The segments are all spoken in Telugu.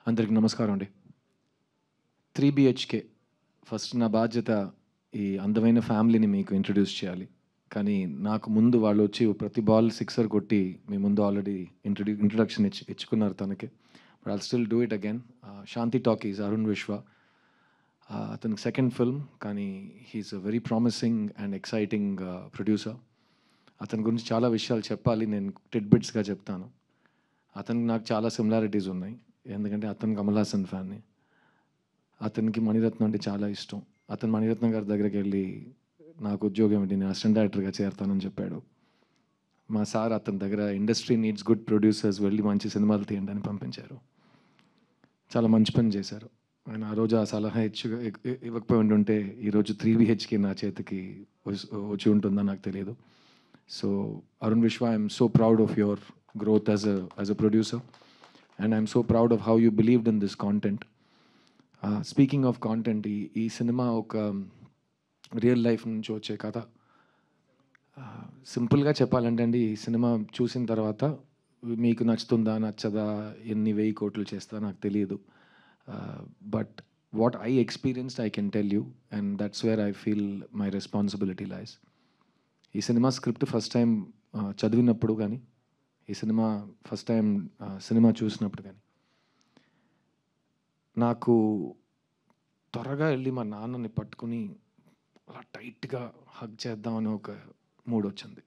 అందరికి నమస్కారం అండి. 3 బిహెచ్‌కే ఫస్ట్ నా బాధ్యత ఈ అందమైన ఫ్యామిలీని మీకు ఇంట్రడ్యూస్ చేయాలి. కానీ నాకు ముందు వాళ్ళొచ్చి ప్రతి బాల్ సిక్సర్ కొట్టి మీ ముందు ఆల్రెడీ ఇంట్రడక్షన్ ఇచ్చుకున్నారు తనకి. But I'll still do it again. Shanti talkies Arun విశ్వ. అతనికి సెకండ్ ఫిల్మ్, కానీ he is a very promising and exciting producer. అతని గురించి చాలా విషయాలు చెప్పాలి, నేను టిడ్బిట్స్‌గా చెప్తాను. అతనికి నాకు చాలా సిమిలారిటీస్ ఉన్నాయి, ఎందుకంటే అతను కమల్ హాసన్ ఫ్యాన్ని. అతనికి మణిరత్నం అంటే చాలా ఇష్టం. అతను మణిరత్నం గారి దగ్గరికి వెళ్ళి నాకు ఉద్యోగం ఏంటి, నేను అసిస్టెంట్ డైరెక్టర్గా చేరతానని చెప్పాడు. మా సార్ అతని దగ్గర ఇండస్ట్రీ నీడ్స్ గుడ్ ప్రొడ్యూసర్స్, వెళ్ళి మంచి సినిమాలు తీయండి అని పంపించారు. చాలా మంచి పని చేశారు ఆయన. ఆ రోజు ఆ సలహా ఇవ్వకపోయి ఉంటుంటే ఈరోజు 3 బిహెచ్కే నా చేతికి వచ్చి ఉంటుందో నాకు తెలియదు. సో అరుణ్ విశ్వ, I'm so proud of your growth as a producer, and I'm so proud of how you believed in this content. Speaking of content, ఈ సినిమా ఒక రియల్ లైఫ్ నుంచి వచ్చే కథ. సింపుల్గా చెప్పాలంటే అండి, ఈ సినిమా చూసిన తర్వాత మీకు నచ్చుతుందా నచ్చదా, ఎన్ని 1000 కోట్లు చేస్తా నాకు తెలియదు. But what I experienced I can tell you, and that's where I feel my responsibility లైస్. ఈ సినిమా స్క్రిప్ట్ ఫస్ట్ టైం చదివినప్పుడు కానీ, ఈ సినిమా ఫస్ట్ టైం సినిమా చూసినప్పుడు కానీ, నాకు త్వరగా వెళ్ళి మా నాన్నని పట్టుకుని అలా టైట్గా హగ్ చేద్దామని ఒక మూడ్ వచ్చింది.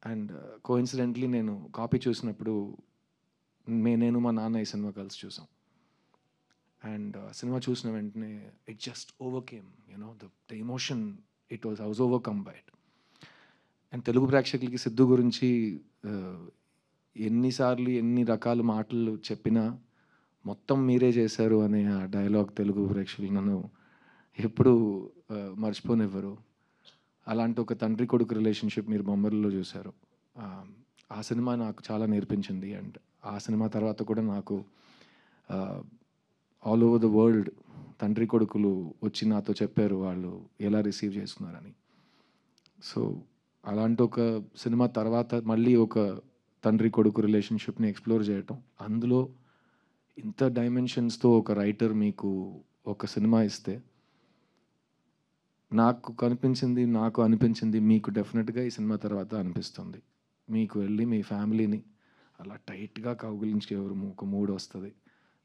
అండ్ కోఇన్సిడెంట్లీ నేను కాపీ చూసినప్పుడు నేను మా నాన్న ఈ సినిమా కలిసి చూసాం. అండ్ సినిమా చూసిన వెంటనే it just overcame, the emotion, I was overcome by it. And Telugu ప్రేక్షకులకి సిద్ధు గురించి ఎన్నిసార్లు ఎన్ని రకాల మాటలు చెప్పినా మొత్తం మీరే చేశారు అనే ఆ డైలాగ్ తెలుగు ప్రేక్షకులు నన్ను ఎప్పుడు మర్చిపోనివ్వరు. అలాంటి ఒక తండ్రి కొడుకు రిలేషన్షిప్ మీరు బొమ్మరిలో చూశారు. ఆ సినిమా నాకు చాలా నేర్పించింది. అండ్ ఆ సినిమా తర్వాత కూడా నాకు ఆల్ ఓవర్ ద వరల్డ్ తండ్రి కొడుకులు వచ్చి నాతో చెప్పారు వాళ్ళు ఎలా రిసీవ్ చేస్తున్నారని. సో అలాంటి ఒక సినిమా తర్వాత మళ్ళీ ఒక తండ్రి కొడుకు రిలేషన్షిప్ని ఎక్స్ప్లోర్ చేయటం, అందులో ఇంత డైమెన్షన్స్తో ఒక రైటర్ మీకు ఒక సినిమా ఇస్తే, నాకు అనిపించింది మీకు డెఫినెట్గా ఈ సినిమా తర్వాత అనిపిస్తుంది. మీకు వెళ్ళి మీ ఫ్యామిలీని అలా టైట్గా కౌగిలించి ఒక మూడ్ వస్తుంది.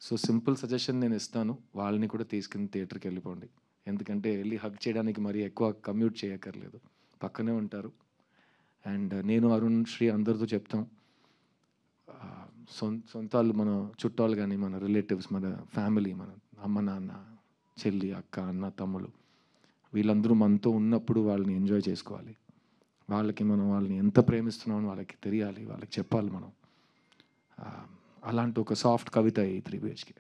సో సింపుల్ సజెషన్ నేను ఇస్తాను, వాళ్ళని కూడా తీసుకుని థియేటర్కి వెళ్ళిపోండి. ఎందుకంటే వెళ్ళి హగ్ చేయడానికి మరీ ఎక్కువ కమ్యూట్ చేయక్కర్లేదు, పక్కనే ఉంటారు. అండ్ నేను అరుణ్ శ్రీ అందరితో చెప్తాం, సొంతాలు మన చుట్టాలు కానీ, మన రిలేటివ్స్, మన ఫ్యామిలీ, మన అమ్మ నాన్న, చెల్లి, అక్క, అన్న, తమ్ముళ్ళు, వీళ్ళందరూ మనతో ఉన్నప్పుడు వాళ్ళని ఎంజాయ్ చేసుకోవాలి. వాళ్ళని ఎంత ప్రేమిస్తున్నామని వాళ్ళకి తెలియాలి, వాళ్ళకి చెప్పాలి మనం. అలాంటి ఒక సాఫ్ట్ కవిత ఈ 3 BHK.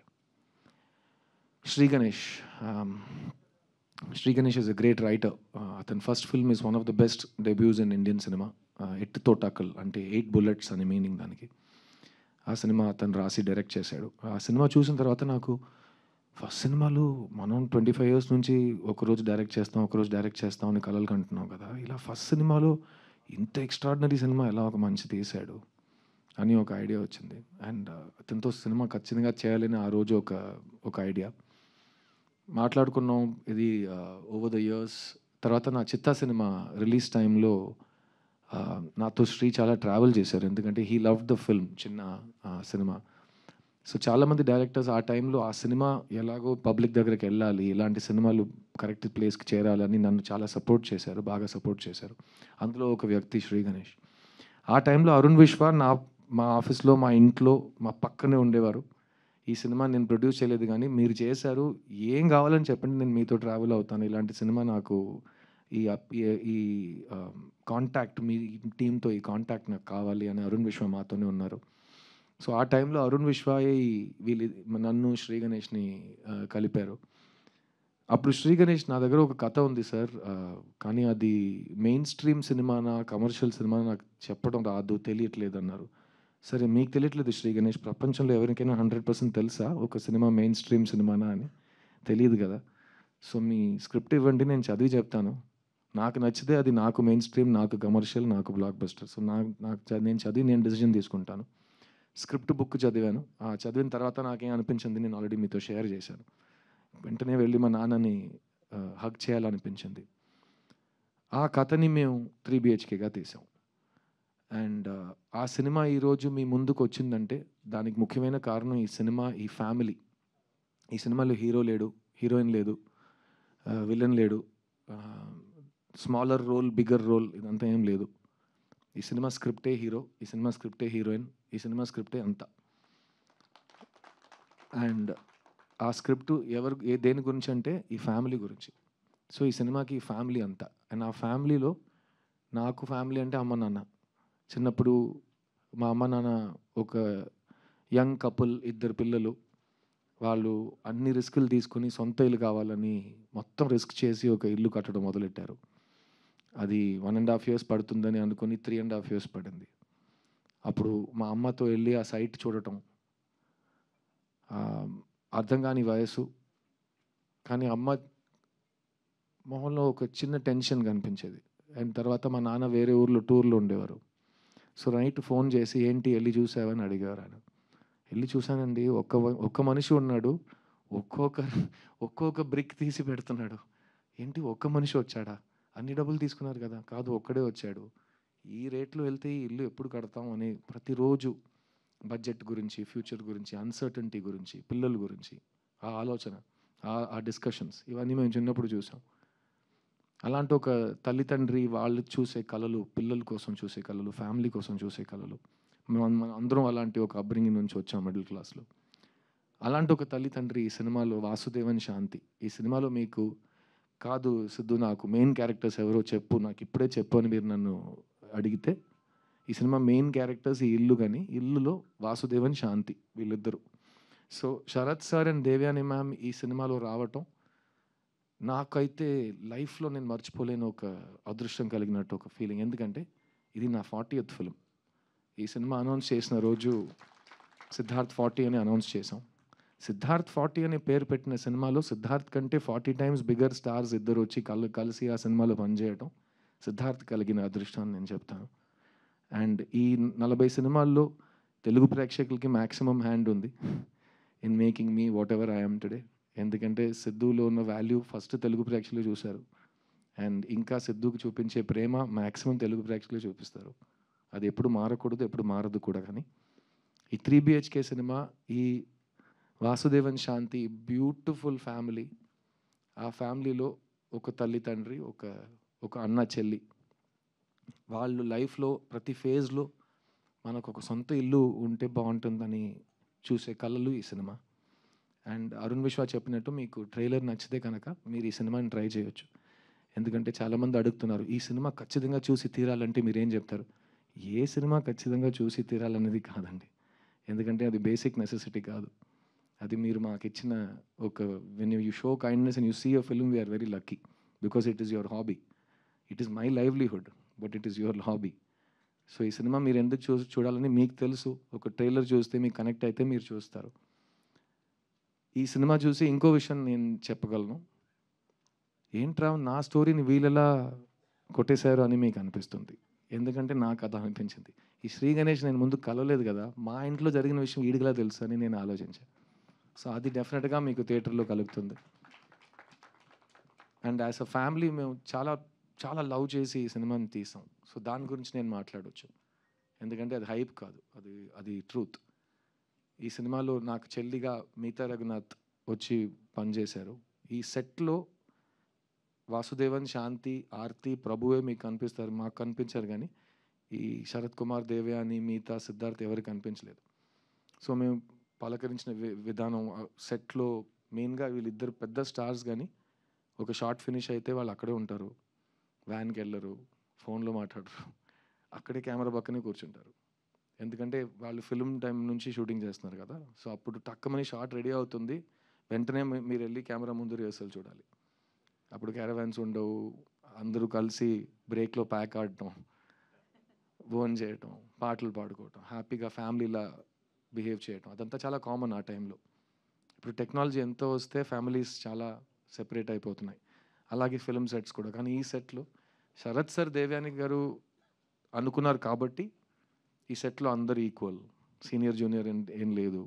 Shri Ganesh is a great writer. అతని first film is one of the best debuts in Indian cinema. 8 తోటాకల్ అంటే 8 bullets అని మీనింగ్ దానికి. ఆ సినిమా అతను రాసి డైరెక్ట్ చేశాడు. ఆ సినిమా చూసిన తర్వాత నాకు ఫస్ట్ సినిమాలు మనం 25 years నుంచి ఒకరోజు డైరెక్ట్ చేస్తాం అని కలలు కంటున్నాం కదా, ఇలా ఫస్ట్ సినిమాలో ఇంత ఎక్స్ట్రాడినరీ సినిమా ఎలా ఒక మంచి తీశాడు అని ఒక ఐడియా వచ్చింది. అండ్ అతనితో సినిమా ఖచ్చితంగా చేయాలని ఆ రోజు ఒక ఐడియా మాట్లాడుకున్నాం. ఇది ఓవర్ ద ఇయర్స్ తర్వాత నా చిత్తా సినిమా రిలీజ్ టైంలో నాతో శ్రీ చాలా ట్రావెల్ చేశారు, ఎందుకంటే హీ లవ్ ద ఫిల్మ్, చిన్న సినిమా. సో చాలామంది డైరెక్టర్స్ ఆ టైంలో ఆ సినిమా ఎలాగో పబ్లిక్ దగ్గరికి వెళ్ళాలి, ఇలాంటి సినిమాలు కరెక్ట్ ప్లేస్కి చేరాలని నన్ను చాలా బాగా సపోర్ట్ చేశారు. అందులో ఒక వ్యక్తి శ్రీ గణేష్. ఆ టైంలో అరుణ్ విశ్వ మా ఆఫీస్లో, మా ఇంట్లో, మా పక్కనే ఉండేవారు. ఈ సినిమా నేను ప్రొడ్యూస్ చేయలేదు కానీ మీరు చేశారు, ఏం కావాలని చెప్పండి, నేను మీతో ట్రావెల్ అవుతాను, ఇలాంటి సినిమా నాకు ఈ ఈ కాంటాక్ట్, మీ టీంతో ఈ కాంటాక్ట్ నాకు కావాలి అని అరుణ్ విశ్వ మాతోనే ఉన్నారు. సో ఆ టైంలో అరుణ్ విశ్వాయే నన్ను శ్రీ గణేష్ని కలిపారు. అప్పుడు శ్రీ గణేష్, నా దగ్గర ఒక కథ ఉంది సార్, కానీ అది మెయిన్ స్ట్రీమ్ సినిమానా కమర్షియల్ సినిమా నాకు చెప్పడం రాదు, తెలియట్లేదు అన్నారు. సరే మీకు తెలియట్లేదు శ్రీ గణేష్, ప్రపంచంలో ఎవరికైనా 100% తెలుసా ఒక సినిమా మెయిన్ స్ట్రీమ్ సినిమానా అని? తెలియదు కదా. సో మీ స్క్రిప్ట్ ఇవ్వండి, నేను చదివి చెప్తాను, నాకు నచ్చితే అది నాకు మెయిన్ స్ట్రీమ్, నాకు కమర్షియల్, నాకు బ్లాక్ బస్టర్. సో నేను చదివి నేను డెసిషన్ తీసుకుంటాను. స్క్రిప్ట్ బుక్ చదివాను. చదివిన తర్వాత నాకేం అనిపించింది నేను ఆల్రెడీ మీతో షేర్ చేశాను. వెంటనే వెళ్ళి మా నాన్నని హగ్ చేయాలనిపించింది. ఆ కథని మేము 3 BHKగా తీసాం. అండ్ ఆ సినిమా ఈరోజు మీ ముందుకు వచ్చిందంటే దానికి ముఖ్యమైన కారణం ఈ సినిమా, ఈ ఫ్యామిలీ. ఈ సినిమాలో హీరో లేడు, హీరోయిన్ లేదు, విలన్ లేడు, స్మాలర్ రోల్, బిగ్గర్ రోల్ ఇదంతా ఏం లేదు. ఈ సినిమా స్క్రిప్టే హీరో, ఈ సినిమా స్క్రిప్టే హీరోయిన్, ఈ సినిమా స్క్రిప్టే అంతా. అండ్ ఆ స్క్రిప్ట్ దేని గురించి అంటే ఈ ఫ్యామిలీ గురించి. సో ఈ సినిమాకి ఈ ఫ్యామిలీ అంతా. అండ్ ఆ ఫ్యామిలీలో నాకు ఫ్యామిలీ అంటే అమ్మ నాన్న. చిన్నప్పుడు మా అమ్మ నాన్న ఒక యంగ్ కపుల్, 2 పిల్లలు. వాళ్ళు అన్ని రిస్కులు తీసుకొని సొంత ఇల్లు కావాలని మొత్తం రిస్క్ చేసి ఒక ఇల్లు కట్టడం మొదలెట్టారు. అది 1.5 years పడుతుందని అనుకుని 3.5 years పడింది. అప్పుడు మా అమ్మతో వెళ్ళి ఆ సైట్ చూడటం, అర్థం కాని వయసు, కానీ అమ్మ మొహంలో ఒక చిన్న టెన్షన్ కనిపించేది. అండ్ తర్వాత మా నాన్న వేరే ఊర్లో టూర్లో ఉండేవారు. సో నైట్ ఫోన్ చేసి ఏంటి వెళ్ళి చూసావని అడిగేవారు ఆయన. వెళ్ళి చూశానండి, ఒక్క మనిషి ఉన్నాడు, ఒక్కొక్క బ్రిక్ తీసి పెడుతున్నాడు. ఏంటి ఒక్క మనిషి వచ్చాడా, అన్ని డబ్బులు తీసుకున్నారు కదా, కాదు ఒక్కడే వచ్చాడు, ఈ రేట్లో వెళ్తే ఈ ఇల్లు ఎప్పుడు కడతాం అని ప్రతిరోజు బడ్జెట్ గురించి, ఫ్యూచర్ గురించి, అన్సర్టనిటీ గురించి, పిల్లల గురించి ఆ ఆలోచన, ఆ డిస్కషన్స్ ఇవన్నీ మేము చిన్నప్పుడు చూసాం. అలాంటి ఒక తల్లిదండ్రి వాళ్ళు చూసే కళలు, పిల్లల కోసం చూసే కళలు, ఫ్యామిలీ కోసం చూసే కళలు, మనం అందరం అలాంటి ఒక అప్బ్రింగింగ్ నుంచి వచ్చాం మిడిల్ క్లాస్లో. అలాంటి ఒక తల్లిదండ్రి ఈ సినిమాలో వాసుదేవన్ శాంతి. ఈ సినిమాలో మీకు కాదు సిద్ధు, నాకు మెయిన్ క్యారెక్టర్స్ ఎవరో చెప్పు, నాకు ఇప్పుడే చెప్పు అని మీరు నన్ను అడిగితే, ఈ సినిమా మెయిన్ క్యారెక్టర్స్ ఈ ఇల్లు, కానీ ఇల్లులో వాసుదేవన్ శాంతి వీళ్ళిద్దరు. So Sarath sir and Devyani ma'am ఈ సినిమాలో రావటం నాకైతే లైఫ్లో నేను మర్చిపోలేని ఒక అదృష్టం కలిగినట్టు ఒక ఫీలింగ్. ఎందుకంటే ఇది నా 40th ఫిల్మ్. ఈ సినిమా అనౌన్స్ చేసిన రోజు సిద్ధార్థ్ 40 అని అనౌన్స్ చేసాం. సిద్ధార్థ్ 40 అనే పేరు పెట్టిన సినిమాలో సిద్ధార్థ్ కంటే 40 times బిగ్గర్ స్టార్స్ ఇద్దరు వచ్చి కలిసి ఆ సినిమాలో పనిచేయటం సిద్ధార్థ్ కలిగిన అదృష్టం అని నేను చెప్తాను. అండ్ ఈ 40 సినిమాల్లో తెలుగు ప్రేక్షకులకి మ్యాక్సిమం హ్యాండ్ ఉంది in making me what ever I'm today. ఎందుకంటే సిద్ధులో ఉన్న వాల్యూ ఫస్ట్ తెలుగు ప్రేక్షకులు చూశారు. అండ్ ఇంకా సిద్ధుకు చూపించే ప్రేమ మ్యాక్సిమం తెలుగు ప్రేక్షకులు చూపిస్తారు. అది ఎప్పుడు మారకూడదు, ఎప్పుడు మారదు కూడా. కానీ ఈ 3 BHK సినిమా, ఈ వాసుదేవన్ శాంతి బ్యూటిఫుల్ ఫ్యామిలీ, ఆ ఫ్యామిలీలో ఒక తల్లి తండ్రి, ఒక అన్న చెల్లి, వాళ్ళు లైఫ్లో ప్రతి ఫేజ్లో మనకు ఒక సొంత ఇల్లు ఉంటే బాగుంటుందని చూసే కళలు ఈ సినిమా. అండ్ అరుణ్ విశ్వ చెప్పినట్టు మీకు ట్రైలర్ నచ్చితే కనుక మీరు ఈ సినిమాని ట్రై చేయొచ్చు. ఎందుకంటే చాలామంది అడుగుతున్నారు ఈ సినిమా ఖచ్చితంగా చూసి తీరాలంటే మీరేం చెప్తారు. ఏ సినిమా ఖచ్చితంగా చూసి తీరాలనేది కాదండి. ఎందుకంటే అది బేసిక్ నెసెసిటీ కాదు. అది మీరు మాకు ఇచ్చిన ఒక when you show kindness and you see a film, we are very lucky because it is your hobby. It is my livelihood but it is your hobby. So ఈ సినిమా మీరు ఎందుకు చూడాలని మీకు తెలుసు. ఒక ట్రైలర్ చూస్తే మీకు కనెక్ట్ అయితే మీరు చూస్తారు. ఈ సినిమా చూసి ఇంకో విషయం నేను చెప్పగలను. ఏంట్రా నా స్టోరీని వీళ్ళెలా కొట్టేశారు అని మీకు అనిపిస్తుంది. ఎందుకంటే నాకు అది అనిపించింది. ఈ శ్రీ గణేష్ నేను ముందు కలవలేదు కదా, మా ఇంట్లో జరిగిన విషయం వీడికిలా తెలుసు అని నేను ఆలోచించాను. సో అది డెఫినెట్గా మీకు థియేటర్లో కలుగుతుంది. అండ్ యాజ్ అ ఫ్యామిలీ మేము చాలా చాలా లవ్ చేసి ఈ సినిమాని తీసాం. సో దాని గురించి నేను మాట్లాడవచ్చు. ఎందుకంటే అది హైప్ కాదు, అది ట్రూత్. ఈ సినిమాలో నాకు చెల్లిగా మీతా రఘునాథ్ వచ్చి పనిచేశారు. ఈ సెట్లో వాసుదేవన్ శాంతి, ఆర్తి, ప్రభువే మీకు కనిపిస్తారు, మాకు కనిపించారు. కానీ ఈ శరత్ కుమార్, దేవ్యాని, మీతా, సిద్ధార్థ్ ఎవరికి కనిపించలేదు. సో మేము పలకరించిన విధానం సెట్లో మెయిన్గా వీళ్ళిద్దరు పెద్ద స్టార్స్, కానీ ఒక షార్ట్ ఫినిష్ అయితే వాళ్ళు అక్కడే ఉంటారు, వ్యాన్కి వెళ్ళరు, ఫోన్లో మాట్లాడరు, అక్కడే కెమెరా పక్కనే కూర్చుంటారు. ఎందుకంటే వాళ్ళు ఫిల్మ్ టైం నుంచి షూటింగ్ చేస్తున్నారు కదా. సో అప్పుడు టక్కమని షార్ట్ రెడీ అవుతుంది, వెంటనే మీరు వెళ్ళి కెమెరా ముందు రిహర్సల్ చూడాలి. అప్పుడు క్యారవాన్స్ ఉండవు, అందరూ కలిసి బ్రేక్లో ప్యాక్ ఆడటం, భోజనం చేయటం, పాటలు పాడుకోవటం, హ్యాపీగా ఫ్యామిలీలా బిహేవ్ చేయటం, అదంతా చాలా కామన్ ఆ టైంలో. ఇప్పుడు టెక్నాలజీ ఎంతో వస్తే ఫ్యామిలీస్ చాలా సెపరేట్ అయిపోతున్నాయి, అలాగే ఫిల్మ్ సెట్స్ కూడా. కానీ ఈ సెట్లో శరత్ సార్, దేవ్యాని గారు అనుకున్నారు కాబట్టి ఈ సెట్లో అందరు ఈక్వల్. సీనియర్ జూనియర్ ఏం లేదు,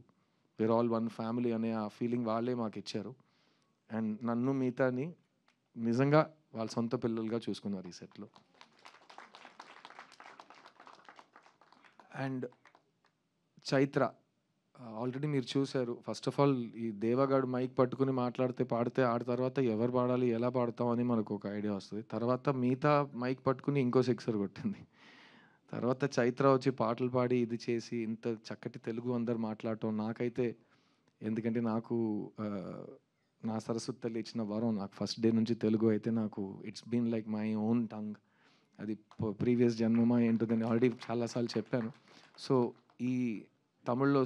వేర్ ఆల్ వన్ ఫ్యామిలీ అనే ఆ ఫీలింగ్ వాళ్ళే మాకు ఇచ్చారు. అండ్ నన్ను మిగతాని నిజంగా వాళ్ళ సొంత పిల్లలుగా చూసుకున్నారు ఈ సెట్లో. అండ్ చైత్ర ఆల్రెడీ మీరు చూశారు. ఫస్ట్ ఆఫ్ ఆల్ ఈ దేవగాడు మైక్ పట్టుకుని మాట్లాడితే పాడితే ఆడ తర్వాత ఎవరు పాడాలి ఎలా పాడతాం అని మనకు ఒక ఐడియా వస్తుంది. తర్వాత మిగతా మైక్ పట్టుకుని ఇంకో సిక్సర్ కొట్టింది. తర్వాత చైత్ర వచ్చి పాటలు పాడి ఇది చేసి ఇంత చక్కటి తెలుగు అందరు మాట్లాడటం నాకైతే, ఎందుకంటే నాకు నా సరస్వతి తల్లి ఇచ్చిన వరం. నాకు ఫస్ట్ డే నుంచి తెలుగు అయితే నాకు it's been like my own tongue. అది ప్రీవియస్ జన్మమా ఏంటో నేను ఆల్రెడీ చాలాసార్లు చెప్పాను. సో ఈ తమిళ్లో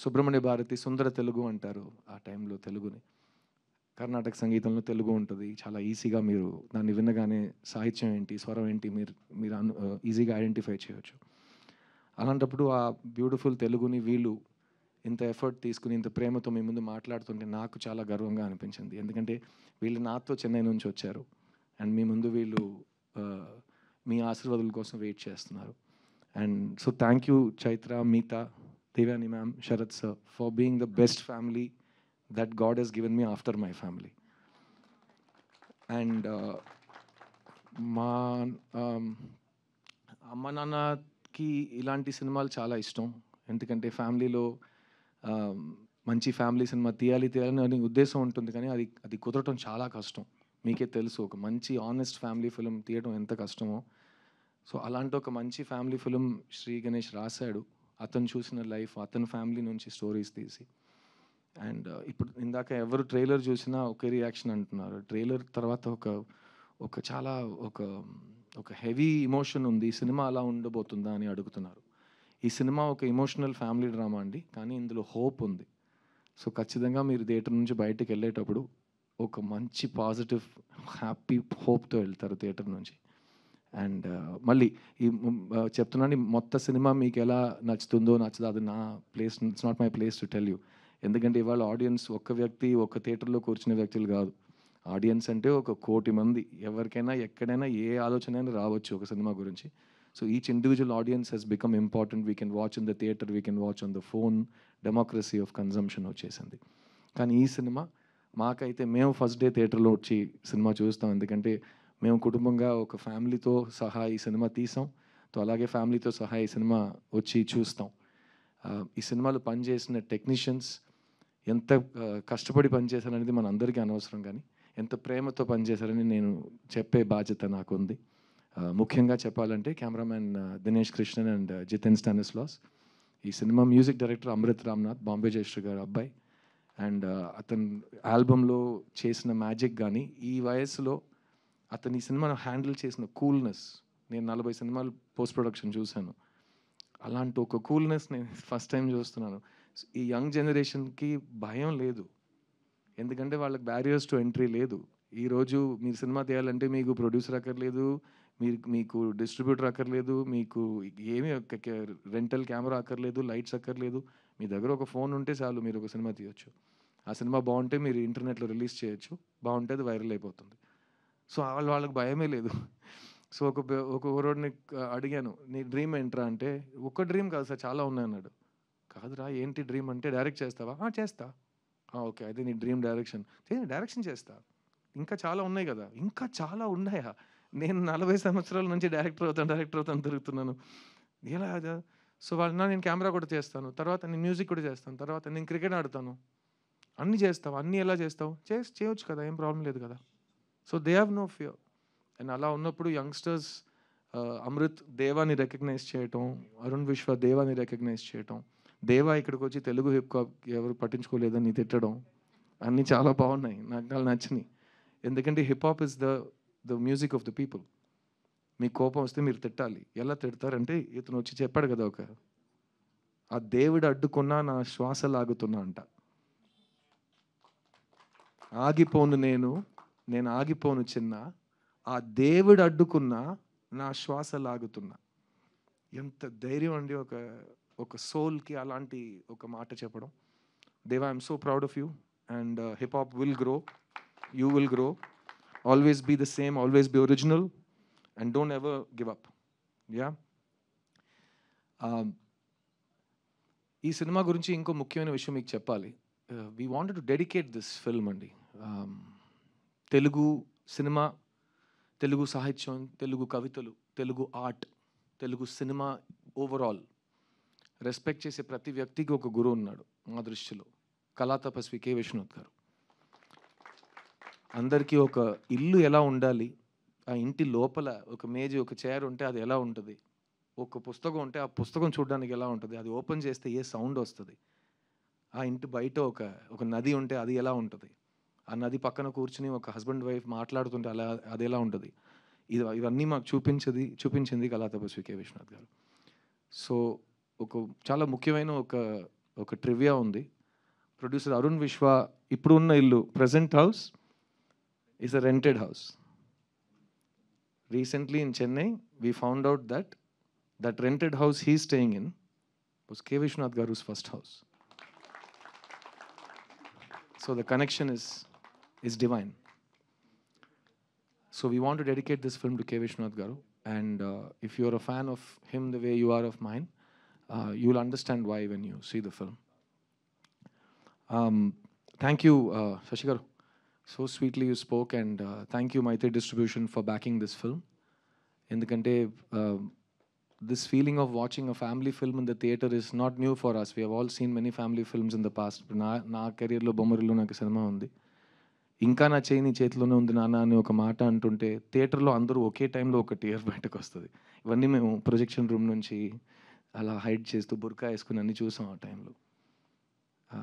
సుబ్రహ్మణ్య భారతి సుందర తెలుగు అంటారు ఆ టైంలో తెలుగుని. కర్ణాటక సంగీతంలో తెలుగు ఉంటుంది. చాలా ఈజీగా మీరు దాన్ని వినగానే సాహిత్యం ఏంటి, స్వరం ఏంటి మీరు ఈజీగా ఐడెంటిఫై చేయొచ్చు. అలాంటప్పుడు ఆ బ్యూటిఫుల్ తెలుగుని వీళ్ళు ఇంత ఎఫర్ట్ తీసుకుని ఇంత ప్రేమతో మీ ముందు మాట్లాడుతుంటే నాకు చాలా గర్వంగా అనిపించింది. ఎందుకంటే వీళ్ళు నాతో చెన్నై నుంచి వచ్చారు అండ్ మీ ముందు వీళ్ళు మీ ఆశీర్వాదాల కోసం వెయిట్ చేస్తున్నారు. And so thank you Chaitra, Meetha, Devani ma'am, Sarath sir for being the best family that God he's given me after my family. And మా అమ్మ నాన్నకి ఇలాంటి సినిమాలు చాలా ఇష్టం. ఎందుకంటే ఫ్యామిలీలో మంచి ఫ్యామిలీ సినిమా తీయాలని అనే ఉద్దేశం ఉంటుంది, కానీ అది కుదరటం చాలా కష్టం. మీకే తెలుసు ఒక మంచి ఆనెస్ట్ ఫ్యామిలీ ఫిలిం తీయడం ఎంత కష్టమో. సో అలాంటి ఒక మంచి ఫ్యామిలీ ఫిలిం శ్రీ గణేష్ రాశాడు. అతను చూసిన లైఫ్, అతని ఫ్యామిలీ నుంచి స్టోరీస్ తీసి. అండ్ ఇప్పుడు ఇందాక ఎవరు ట్రైలర్ చూసినా ఒకే రియాక్షన్ అంటున్నారు. ట్రైలర్ తర్వాత ఒక చాలా ఒక హెవీ ఇమోషన్ ఉంది, సినిమా అలా ఉండబోతుందా అని అడుగుతున్నారు. ఈ సినిమా ఒక ఎమోషనల్ ఫ్యామిలీ డ్రామా అండి, కానీ ఇందులో హోప్ ఉంది. సో ఖచ్చితంగా మీరు థియేటర్ నుంచి బయటకు వెళ్ళేటప్పుడు ఒక మంచి పాజిటివ్ హ్యాపీ హోప్తో వెళ్తారు థియేటర్ నుంచి. అండ్ మళ్ళీ ఈ చెప్తున్నాను, మొత్తం సినిమా మీకు ఎలా నచ్చుతుందో నచ్చదో అది నా place, it's not my place to tell you. ఎందుకంటే ఇవాళ ఆడియన్స్ ఒక్క వ్యక్తి ఒక్క థియేటర్లో కూర్చునే వ్యక్తులు కాదు. ఆడియన్స్ అంటే 1,00,00,000 మంది. ఎవరికైనా ఎక్కడైనా ఏ ఆలోచన అయినా రావచ్చు ఒక సినిమా గురించి. So each individual audience Hess become important. We can watch in the theatre, we can watch on the phone. Democracy of consumption వచ్చేసింది. కానీ ఈ సినిమా మాకైతే మేము ఫస్ట్ డే థియేటర్లో వచ్చి సినిమా చూస్తాం. ఎందుకంటే మేము కుటుంబంగా ఒక ఫ్యామిలీతో సహా ఈ సినిమా తీసాం. సో అలాగే ఫ్యామిలీతో సహా ఈ సినిమా వచ్చి చూస్తాం. ఈ సినిమాలో పనిచేసిన టెక్నీషియన్స్ ఎంత కష్టపడి పనిచేశారనేది మన అందరికీ అనవసరం, కానీ ఎంత ప్రేమతో పనిచేశారని నేను చెప్పే బాధ్యత నాకు ఉంది. ముఖ్యంగా చెప్పాలంటే కెమెరామ్యాన్ దినేష్ కృష్ణన్ అండ్ జితెన్ స్టానిస్లాస్. ఈ cinema music director Amrit Ramnath, Bombay Jayashri గారు అబ్బాయి. అండ్ అతను ఆల్బంలో చేసిన మ్యాజిక్ కానీ ఈ వయసులో అతను ఈ సినిమాను హ్యాండిల్ చేసిన కూల్నెస్, నేను 40 సినిమాలు పోస్ట్ ప్రొడక్షన్ చూశాను. అలాంటి ఒక కూల్నెస్ నేను ఫస్ట్ టైం చూస్తున్నాను. ఈ యంగ్ జనరేషన్కి భయం లేదు, ఎందుకంటే వాళ్ళకి బ్యారియర్స్ టు ఎంట్రీ లేదు. ఈరోజు మీరు సినిమా తీయాలంటే మీకు ప్రొడ్యూసర్ అక్కర్లేదు, మీకు డిస్ట్రిబ్యూటర్ అక్కర్లేదు, మీకు ఏమీ రెంటల్ కెమెరా అక్కర్లేదు, లైట్స్ అక్కర్లేదు. మీ దగ్గర ఒక ఫోన్ ఉంటే చాలు, మీరు ఒక సినిమా తీయొచ్చు. ఆ సినిమా బాగుంటే మీరు ఇంటర్నెట్లో రిలీజ్ చేయొచ్చు, బాగుంటే అది వైరల్ అయిపోతుంది. సో వాళ్ళకి భయమే లేదు. సో ఒక ఊరోడిని అడిగాను, నీ డ్రీమ్ ఏంట్రా అంటే, ఒక్క డ్రీమ్ కాదు సార్ చాలా ఉన్నాయి అన్నాడు. కాదురా ఏంటి డ్రీమ్ అంటే, డైరెక్ట్ చేస్తావా? చేస్తా. ఓకే, అయితే నీ డ్రీమ్ డైరెక్షన్ చేస్తా. ఇంకా చాలా ఉన్నాయి కదా. ఇంకా చాలా ఉన్నాయా? నేను 40 సంవత్సరాల నుంచి డైరెక్టర్ అవుతాను తిరుగుతున్నాను. ఎలా? సో వాళ్ళ నేను కెమెరా కూడా చేస్తాను, తర్వాత నేను మ్యూజిక్ కూడా చేస్తాను, తర్వాత నేను క్రికెట్ ఆడతాను. అన్నీ చేస్తావు, అన్నీ ఎలా చేస్తావు? చేయొచ్చు కదా, ఏం ప్రాబ్లం లేదు కదా. So they have no fear. And అలా ఉన్నప్పుడు యంగ్స్టర్స్ అమృత్ దేవాని రికగ్నైజ్ చేయటం, అరుణ్ విశ్వ దేవాని రికగ్నైజ్ చేయటం, దేవా ఇక్కడికి వచ్చి తెలుగు హిప్ హాప్ ఎవరు పట్టించుకోలేదని తిట్టడం, అన్నీ చాలా బాగున్నాయి, నాకు నచ్చినాయి. ఎందుకంటే hip hop is the music of the people. మీకు కోపం వస్తే మీరు తిట్టాలి. ఎలా తిడతారంటే, ఇతను వచ్చి చెప్పాడు కదా, ఆ దేవుడు అడ్డుకున్నా నా శ్వాస లాగుతున్నా అంట. ఆగిపోను నేను ఆగిపోను చిన్న, ఆ దేవుడు అడ్డుకున్నా నా శ్వాస లాగుతున్నా. ఎంత ధైర్యం అండి ఒక సోల్కి అలాంటి ఒక మాట చెప్పడం. Deva, I'm so proud of you. And hip hop will grow, you will grow. Always be the same, always be original and don't ever give up. Yeah. ఈ సినిమా గురించి ఇంకో ముఖ్యమైన విషయం మీకు చెప్పాలి. We wanted to dedicate this film అండి. తెలుగు సినిమా, తెలుగు సాహిత్యం, తెలుగు కవితలు, Telugu art, Telugu cinema overall respect చేసే ప్రతి వ్యక్తికి ఒక గురువు ఉన్నాడు మా దృష్టిలో. కళా తపస్వి కె. విశ్వనాథ్ గారు. అందరికీ ఒక ఇల్లు ఎలా ఉండాలి, ఆ ఇంటి లోపల ఒక మేజు, ఒక చైర్ ఉంటే అది ఎలా ఉంటుంది, ఒక పుస్తకం ఉంటే ఆ పుస్తకం చూడడానికి ఎలా ఉంటుంది, అది ఓపెన్ చేస్తే ఏ సౌండ్ వస్తుంది, ఆ ఇంటి బయట ఒక నది ఉంటే అది ఎలా ఉంటుంది, ఆ నది పక్కన కూర్చుని ఒక హస్బెండ్ వైఫ్ మాట్లాడుతుంటే అది ఎలా ఉంటుంది, ఇవన్నీ మాకు చూపించింది కళా తపస్వి కె. విశ్వనాథ్ గారు. సో ఒక చాలా ముఖ్యమైన ఒక ట్రివియా ఉంది. ప్రొడ్యూసర్ అరుణ్ విశ్వ ఇప్పుడు ఉన్న ఇల్లు, present house is a rented house. Recently in Chennai, we found out that rented house he's staying in was K. Vishwanath Garu's first house. So the connection is divine. So we want to dedicate this film to K. Vishwanath Garu. And if you're a fan of him the way you are of mine, you'll understand why when you see the film. Thank you, Shashi Garu. So sweetly you spoke, and thank you, Maitri Distribution, for backing this film. ఎందుకంటే this feeling of watching a family film in the theater is not new for us. We have all seen many family films in the past. నా కెరియర్లో బొమ్మరిలో నాకు సినిమా ఉంది. ఇంకా నా చేయి నీ చేతిలోనే ఉంది నాన్న అని ఒక మాట అంటుంటే థియేటర్లో అందరూ ఒకే టైంలో ఒక టియర్ బయటకు వస్తుంది. ఇవన్నీ మేము ప్రొజెక్షన్ రూమ్ నుంచి అలా హైడ్ చేస్తూ బుర్కా వేసుకుని అన్నీ చూసాం ఆ టైంలో.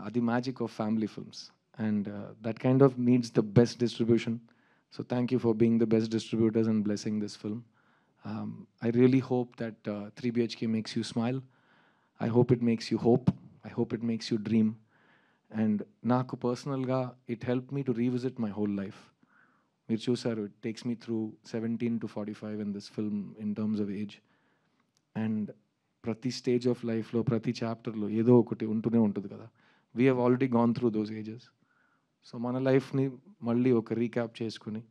అది magic of family films, and that kind of needs the best distribution. So thank you for being the best distributors and blessing this film. I really hope that 3BHK makes you smile. I hope it makes you hope. I hope it makes you dream. And నాకు పర్సనల్గా it helped me to revisit my whole life. మీరు చూసారు, it takes me through 17 to 45 in this film in terms of age. And ప్రతి స్టేజ్ ఆఫ్ లైఫ్లో, ప్రతి చాప్టర్లో ఏదో ఒకటి ఉంటూనే ఉంటుంది కదా. We have already gone through those ages. So మన లైఫ్ని మళ్ళీ ఒక రీక్యాప్ చేసుకుని,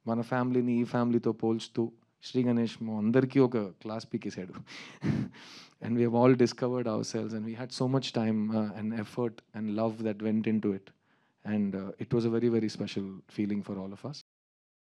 మన ఫ్యామిలీని ఈ ఫ్యామిలీతో పోల్చుతూ శ్రీ గణేష్ మా అందరికీ ఒక క్లాస్ పీకేసాడు. And we have all discovered our selves, and we had so much time and effort and love that went into it. And it was a very very special feeling for all of us.